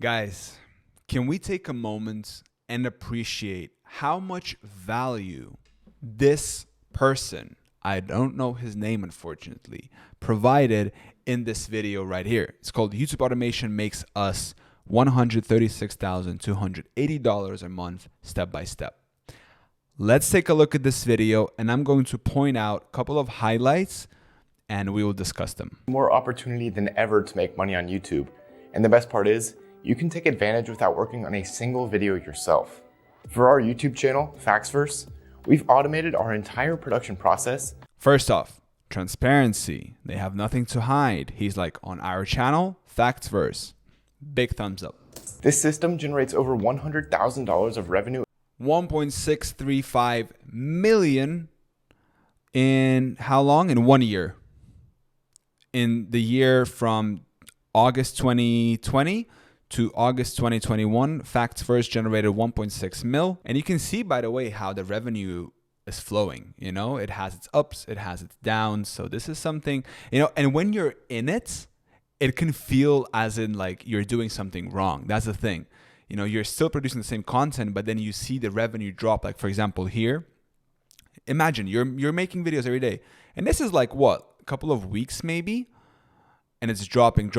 Guys, can we take a moment and appreciate how much value this person, I don't know his name unfortunately, provided in this video right here. It's called YouTube Automation Makes Us $136,280 a month step by step. Let's take a look at this video and I'm going to point out a couple of highlights and we will discuss them. More opportunity than ever to make money on YouTube. And the best part is, you can take advantage without working on a single video yourself. For our YouTube channel, Factsverse, we've automated our entire production process. First off, transparency. They have nothing to hide. He's like, on our channel, Factsverse. Big thumbs up. This system generates over $100,000 of revenue. 1.635 million in how long? In 1 year. In the year from August 2020 to August 2021, Factsverse generated 1.6 mil. And you can see, by the way, how the revenue is flowing. You know, it has its ups, it has its downs. So this is something, you know, and when you're in it, it can feel as in like you're doing something wrong. That's the thing. You know, you're still producing the same content, but then you see the revenue drop. Like, for example, here, imagine you're making videos every day. And this is like what? A couple of weeks maybe? And it's dropping.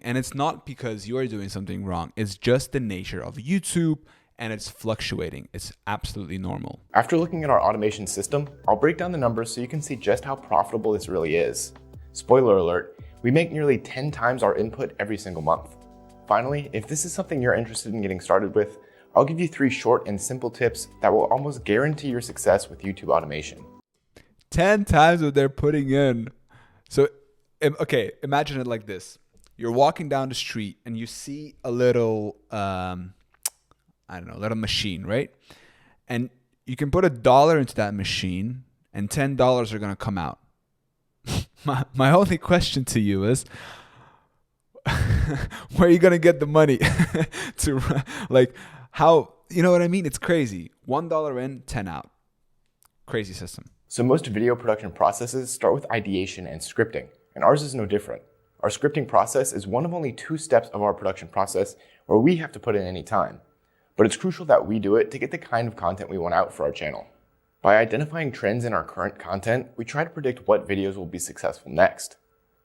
And it's not because you're doing something wrong. It's just the nature of YouTube and it's fluctuating. It's absolutely normal. After looking at our automation system, I'll break down the numbers so you can see just how profitable this really is. Spoiler alert, we make nearly 10 times our input every single month. Finally, if this is something you're interested in getting started with, I'll give you 3 short and simple tips that will almost guarantee your success with YouTube automation. 10 times what they're putting in. So, okay, imagine it like this. You're walking down the street and you see a little, little machine, right? And you can put $1 into that machine and $10 are going to come out. My only question to you is, where are you going to get the money to, like, how, you know what I mean? It's crazy. $1 in, 10 out. Crazy system. So most video production processes start with ideation and scripting, and ours is no different. Our scripting process is one of only 2 steps of our production process where we have to put in any time. But it's crucial that we do it to get the kind of content we want out for our channel. By identifying trends in our current content, we try to predict what videos will be successful next.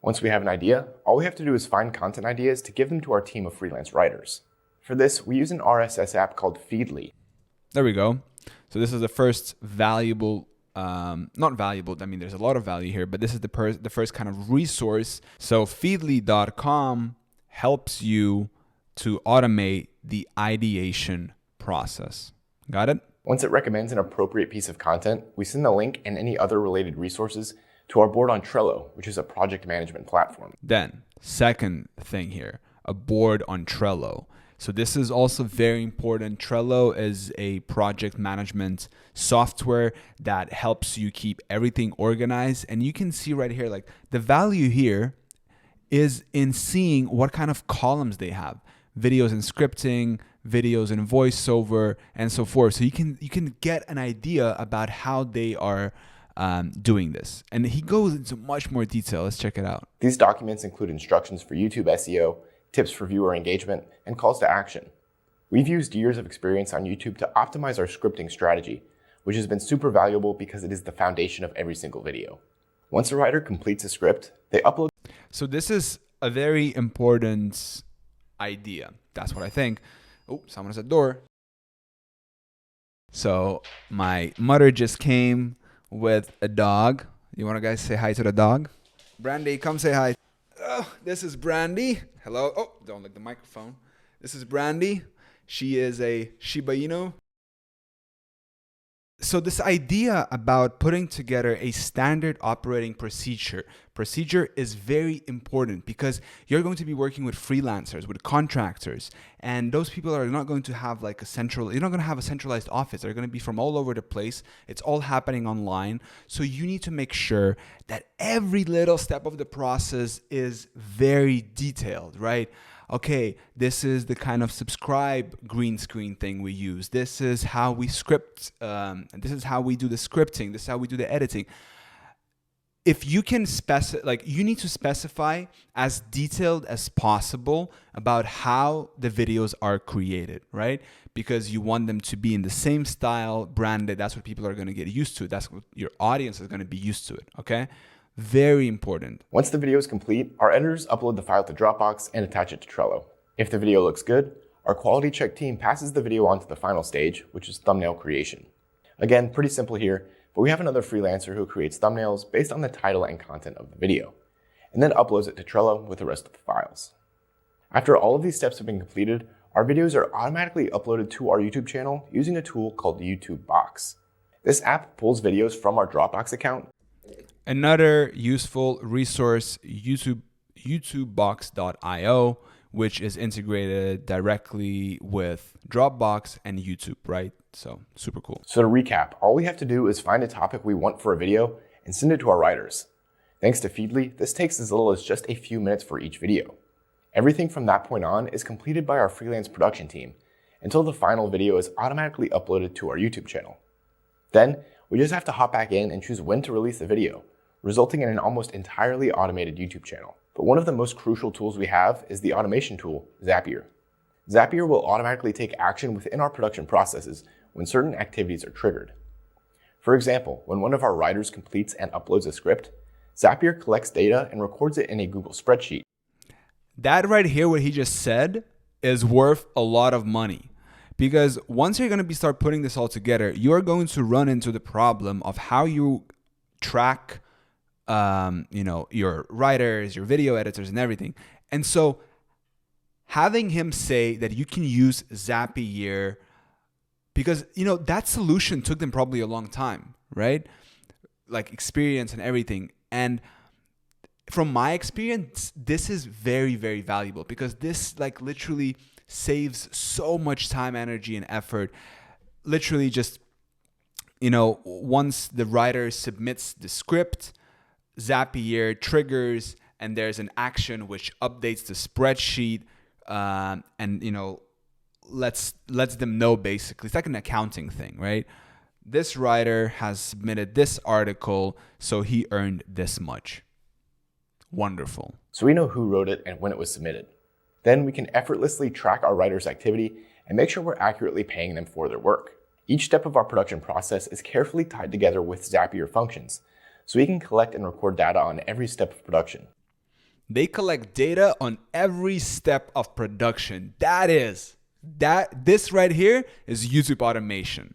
Once we have an idea, all we have to do is find content ideas to give them to our team of freelance writers. For this, we use an RSS app called Feedly. There we go. So this is the first valuable, not valuable, I mean, there's a lot of value here, but this is the first kind of resource. So feedly.com helps you to automate the ideation process. Got it? Once it recommends an appropriate piece of content, we send the link and any other related resources to our board on Trello, which is a project management platform. Then, second thing here, a board on Trello. So this is also very important. Trello is a project management software that helps you keep everything organized. And you can see right here, like the value here is in seeing what kind of columns they have. Videos in scripting, videos in voiceover, and so forth. So you can get an idea about how they are doing this. And he goes into much more detail. Let's check it out. These documents include instructions for YouTube SEO, tips for viewer engagement, and calls to action. We've used years of experience on YouTube to optimize our scripting strategy, which has been super valuable because it is the foundation of every single video. Once a writer completes a script, they upload. So this is a very important idea. That's what I think. Oh, someone's at the door. So my mother just came with a dog. You want to guys say hi to the dog? Brandy, come say hi. Oh, this is Brandy. Hello. Oh, don't lick the microphone. This is Brandy. She is a Shiba Inu. So this idea about putting together a standard operating procedure is very important because you're going to be working with freelancers, with contractors, and those people are not going to have like you're not going to have a centralized office. They're going to be from all over the place. It's all happening online. So you need to make sure that every little step of the process is very detailed, right? Okay, this is the kind of subscribe green screen thing we use. This is how we script. This is how we do the scripting. This is how we do the editing. if you can you need to specify as detailed as possible about how the videos are created, right? Because you want them to be in the same style, branded. That's what people are going to get used to. That's what your audience is going to be used to it, okay? Very important. Once the video is complete, our editors upload the file to Dropbox and attach it to Trello. If the video looks good, our quality check team passes the video on to the final stage, which is thumbnail creation. Again, pretty simple here, but we have another freelancer who creates thumbnails based on the title and content of the video, and then uploads it to Trello with the rest of the files. After all of these steps have been completed, our videos are automatically uploaded to our YouTube channel using a tool called YouTube Box. This app pulls videos from our Dropbox account. Another useful resource, YouTubebox.io, which is integrated directly with Dropbox and YouTube, right? So super cool. So to recap, all we have to do is find a topic we want for a video and send it to our writers. Thanks to Feedly, this takes as little as just a few minutes for each video. Everything from that point on is completed by our freelance production team until the final video is automatically uploaded to our YouTube channel. Then we just have to hop back in and choose when to release the video, resulting in an almost entirely automated YouTube channel. But one of the most crucial tools we have is the automation tool, Zapier. Zapier will automatically take action within our production processes when certain activities are triggered. For example, when one of our writers completes and uploads a script, Zapier collects data and records it in a Google spreadsheet. That right here, what he just said, is worth a lot of money. Because once you're going to start putting this all together, you're going to run into the problem of how you track your writers, your video editors, and everything. And so having him say that you can use Zapier, because, that solution took them probably a long time, right? Like experience and everything. And from my experience, this is very, very valuable because this literally saves so much time, energy, and effort. Literally just, once the writer submits the script, Zapier triggers and there's an action which updates the spreadsheet and lets them know basically. It's like an accounting thing, right? This writer has submitted this article, so he earned this much. Wonderful. So we know who wrote it and when it was submitted. Then we can effortlessly track our writer's activity and make sure we're accurately paying them for their work. Each step of our production process is carefully tied together with Zapier functions, so we can collect and record data on every step of production. They collect data on every step of production. This right here is YouTube automation.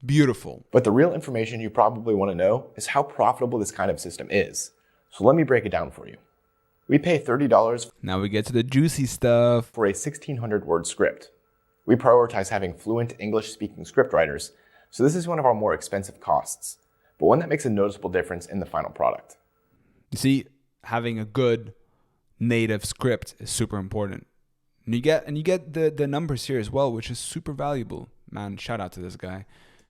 Beautiful. But the real information you probably want to know is how profitable this kind of system is. So let me break it down for you. We pay $30. Now we get to the juicy stuff. For a 1,600-word script. We prioritize having fluent English-speaking scriptwriters, so this is one of our more expensive costs, but one that makes a noticeable difference in the final product. You see, having a good native script is super important. And you get the numbers here as well, which is super valuable. Man, shout out to this guy.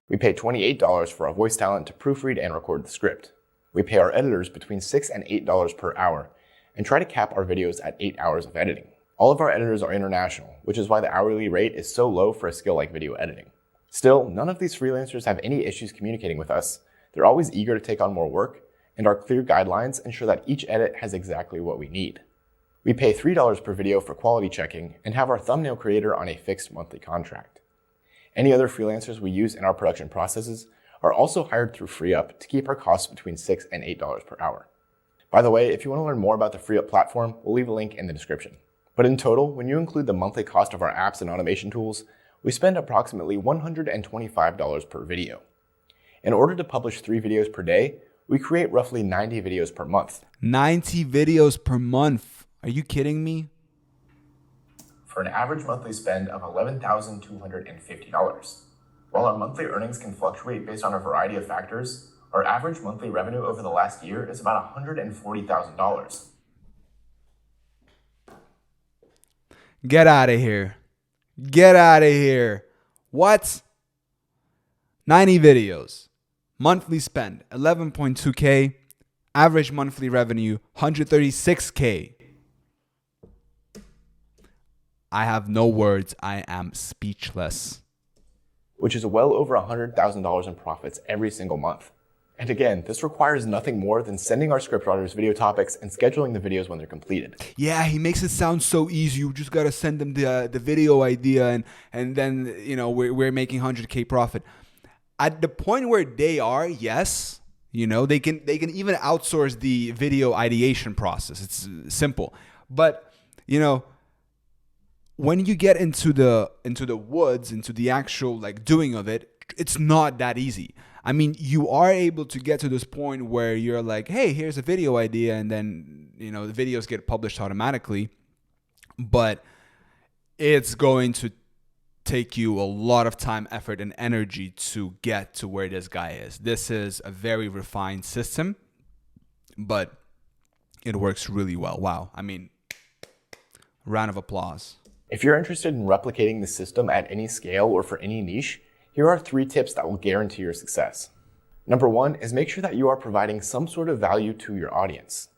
We pay $28 for our voice talent to proofread and record the script. We pay our editors between $6 and $8 per hour and try to cap our videos at 8 hours of editing. All of our editors are international, which is why the hourly rate is so low for a skill like video editing. Still, none of these freelancers have any issues communicating with us. They're always eager to take on more work, and our clear guidelines ensure that each edit has exactly what we need. We pay $3 per video for quality checking and have our thumbnail creator on a fixed monthly contract. Any other freelancers we use in our production processes are also hired through FreeUp to keep our costs between $6 and $8 per hour. By the way, if you want to learn more about the FreeUp platform, we'll leave a link in the description. But in total, when you include the monthly cost of our apps and automation tools, we spend approximately $125 per video. In order to publish 3 videos per day, we create roughly 90 videos per month. 90 videos per month. Are you kidding me? For an average monthly spend of $11,250. While our monthly earnings can fluctuate based on a variety of factors, our average monthly revenue over the last year is about $140,000. Get out of here. Get out of here. What? 90 videos. Monthly spend, 11.2K. Average monthly revenue, 136K. I have no words. I am speechless. Which is well over $100,000 in profits every single month. And again, this requires nothing more than sending our scriptwriters video topics and scheduling the videos when they're completed. Yeah, he makes it sound so easy. You just got to send them the video idea and then, we're making 100K profit. At the point where they are, yes, they can even outsource the video ideation process. It's simple. But, when you get into the woods, into the actual doing of it, it's not that easy. I mean, you are able to get to this point where you're like, hey, here's a video idea, and then, the videos get published automatically. But it's going to take you a lot of time, effort, and energy to get to where this guy is. This is a very refined system, but it works really well. Wow. I mean, round of applause. If you're interested in replicating the system at any scale or for any niche, here are 3 tips that will guarantee your success. Number 1 is make sure that you are providing some sort of value to your audience.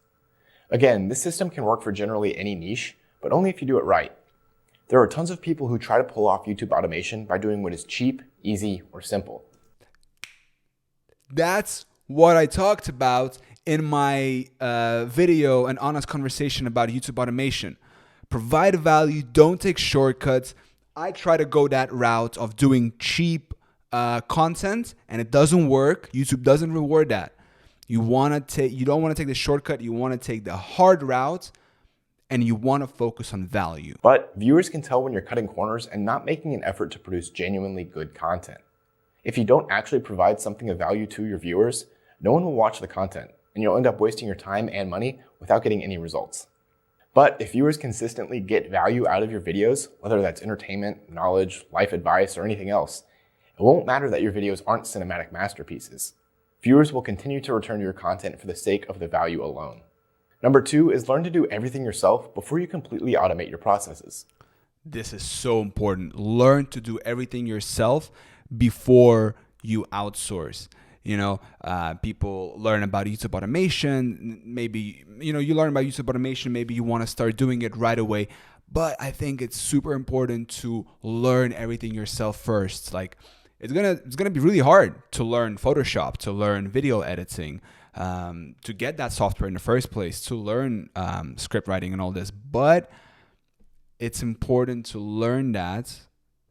Again, this system can work for generally any niche, but only if you do it right. There are tons of people who try to pull off YouTube automation by doing what is cheap, easy, or simple. That's what I talked about in my video, An Honest Conversation about YouTube automation. Provide value, don't take shortcuts. I try to go that route of doing cheap content, and it doesn't work. YouTube doesn't reward that. You don't want to take the shortcut. You want to take the hard route, and you want to focus on value. But viewers can tell when you're cutting corners and not making an effort to produce genuinely good content. If you don't actually provide something of value to your viewers, no one will watch the content, and you'll end up wasting your time and money without getting any results. But if viewers consistently get value out of your videos, whether that's entertainment, knowledge, life advice, or anything else, it won't matter that your videos aren't cinematic masterpieces. Viewers will continue to return to your content for the sake of the value alone. Number 2 is learn to do everything yourself before you completely automate your processes. This is so important. Learn to do everything yourself before you outsource. People learn about YouTube automation. Maybe, you learn about YouTube automation. Maybe you want to start doing it right away. But I think it's super important to learn everything yourself first. It's gonna be really hard to learn Photoshop, to learn video editing, to get that software in the first place, to learn script writing and all this. But it's important to learn that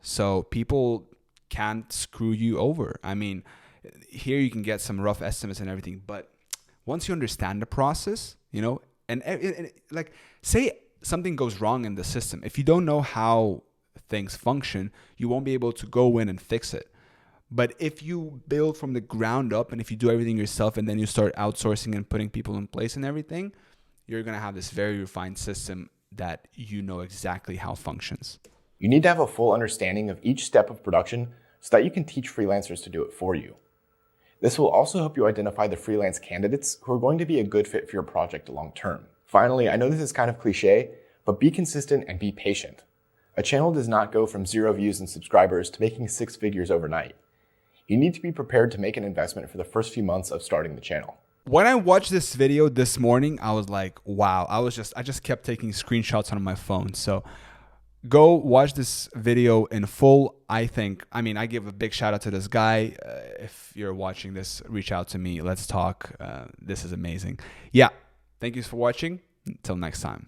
so people can't screw you over. I mean, here you can get some rough estimates and everything, but once you understand the process, and say something goes wrong in the system, if you don't know how things function, you won't be able to go in and fix it. But if you build from the ground up and if you do everything yourself and then you start outsourcing and putting people in place and everything, you're going to have this very refined system that you know exactly how it functions. You need to have a full understanding of each step of production so that you can teach freelancers to do it for you. This will also help you identify the freelance candidates who are going to be a good fit for your project long term. Finally, I know this is kind of cliche, but be consistent and be patient. A channel does not go from 0 views and subscribers to making 6 figures overnight. You need to be prepared to make an investment for the first few months of starting the channel. When I watched this video this morning, I was like, wow, I just kept taking screenshots on my phone. So go watch this video in full. I give a big shout out to this guy. If you're watching this, reach out to me. Let's talk. This is amazing. Yeah. Thank you for watching. Until next time.